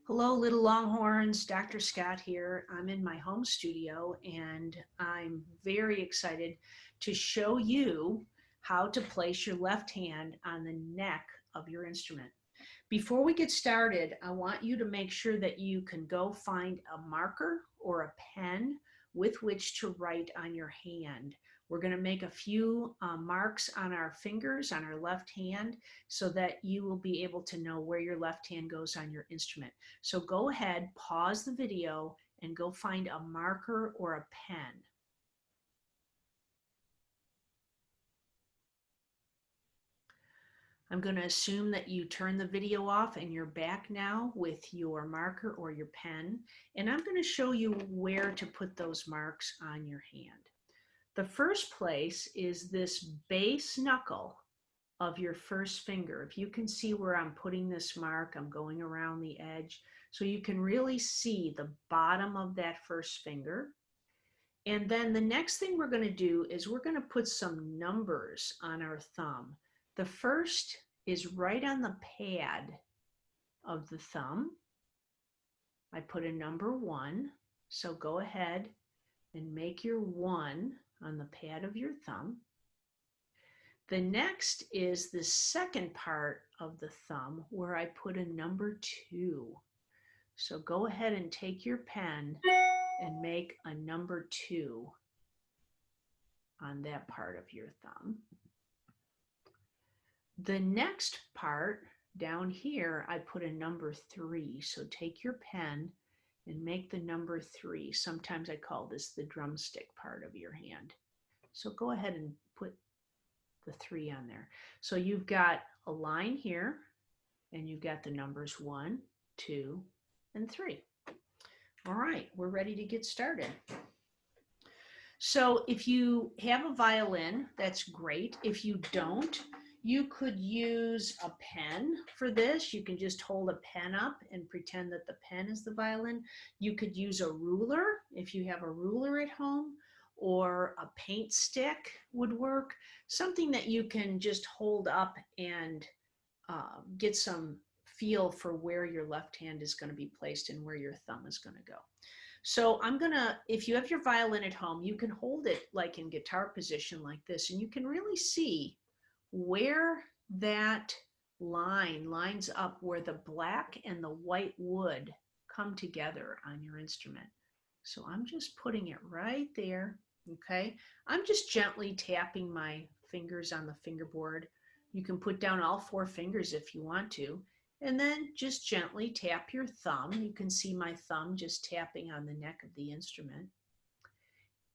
Hello, little Longhorns. Dr. Scott here. I'm in my home studio and I'm very excited to show you how to place your left hand on the neck of your instrument. Before we get started, I want you to make sure that you can go find a marker or a pen with which to write on your hand. We're going to make a few marks on our fingers on our left hand so that you will be able to know where your left hand goes on your instrument. So go ahead, pause the video, and go find a marker or a pen. I'm going to assume that you turn the video off and you're back now with your marker or your pen, and I'm going to show you where to put those marks on your hand. The first place is this base knuckle of your first finger. If you can see where I'm putting this mark, I'm going around the edge so you can really see the bottom of that first finger. And then the next thing we're going to do is we're going to put some numbers on our thumb. The first is right on the pad of the thumb. I put a number 1, so go ahead and make your 1 on the pad of your thumb. The next is the second part of the thumb where I put a number 2. So go ahead and take your pen and make a number 2 on that part of your thumb. The next part down here, I put a number 3. So take your pen and make the number 3. Sometimes I call this the drumstick part of your hand. So go ahead and put the 3 on there. So you've got a line here and you've got the numbers 1, 2, and 3. All right, we're ready to get started. So if you have a violin, that's great. If you don't, you could use a pen for this. You can just hold a pen up and pretend that the pen is the violin. You could use a ruler if you have a ruler at home, or a paint stick would work. Something that you can just hold up and get some feel for where your left hand is going to be placed and where your thumb is going to go. So if you have your violin at home, you can hold it like in guitar position like this, and you can really see where that line lines up where the black and the white wood come together on your instrument. So I'm just putting it right there, okay? I'm just gently tapping my fingers on the fingerboard. You can put down all 4 fingers if you want to, and then just gently tap your thumb. You can see my thumb just tapping on the neck of the instrument.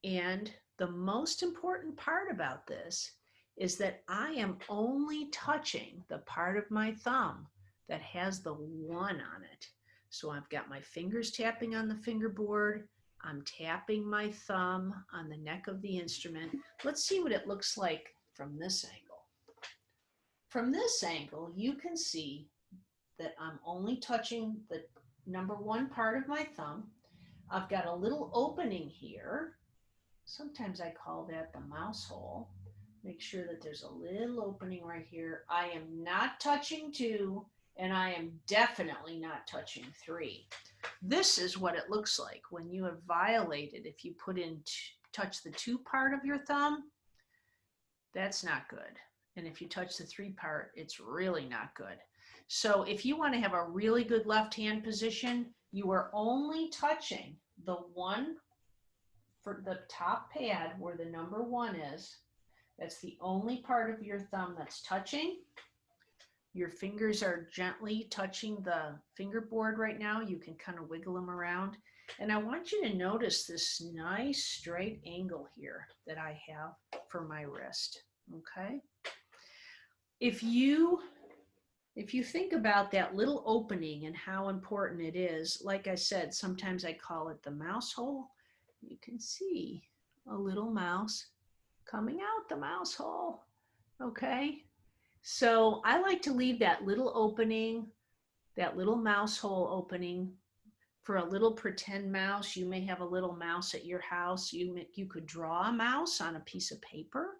And the most important part about this is that I am only touching the part of my thumb that has the 1 on it. So I've got my fingers tapping on the fingerboard. I'm tapping my thumb on the neck of the instrument. Let's see what it looks like from this angle. From this angle, you can see that I'm only touching the number 1 part of my thumb. I've got a little opening here. Sometimes I call that the mouse hole. Make sure that there's a little opening right here. I am not touching 2, and I am definitely not touching 3. This is what it looks like when you have violated. If you touch the 2 part of your thumb, that's not good. And if you touch the 3 part, it's really not good. So if you want to have a really good left hand position, you are only touching the 1 for the top pad where the number 1 is. That's the only part of your thumb that's touching. Your fingers are gently touching the fingerboard right now. You can kind of wiggle them around. And I want you to notice this nice straight angle here that I have for my wrist, okay? If you think about that little opening and how important it is, like I said, sometimes I call it the mouse hole. You can see a little mouse coming out the mouse hole, okay? So I like to leave that little opening, that little mouse hole opening for a little pretend mouse. You may have a little mouse at your house. You could draw a mouse on a piece of paper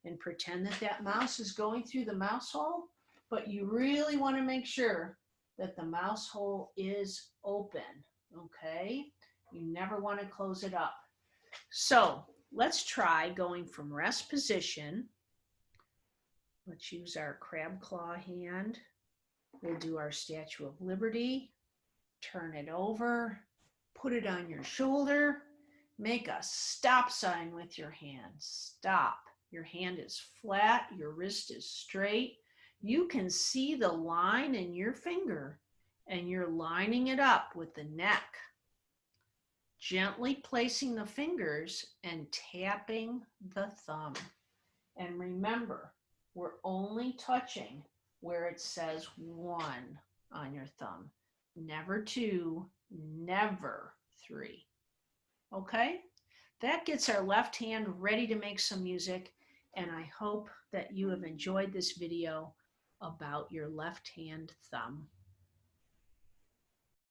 and pretend that that mouse is going through the mouse hole, but you really want to make sure that the mouse hole is open, okay? You never want to close it up. So let's try going from rest position. Let's use our crab claw hand. We'll do our Statue of Liberty. Turn it over, put it on your shoulder, make a stop sign with your hand. Stop. Your hand is flat, your wrist is straight. You can see the line in your finger, and you're lining it up with the neck. Gently placing the fingers and tapping the thumb. And remember, we're only touching where it says 1 on your thumb. Never 2, never 3. Okay? That gets our left hand ready to make some music, and I hope that you have enjoyed this video about your left hand thumb.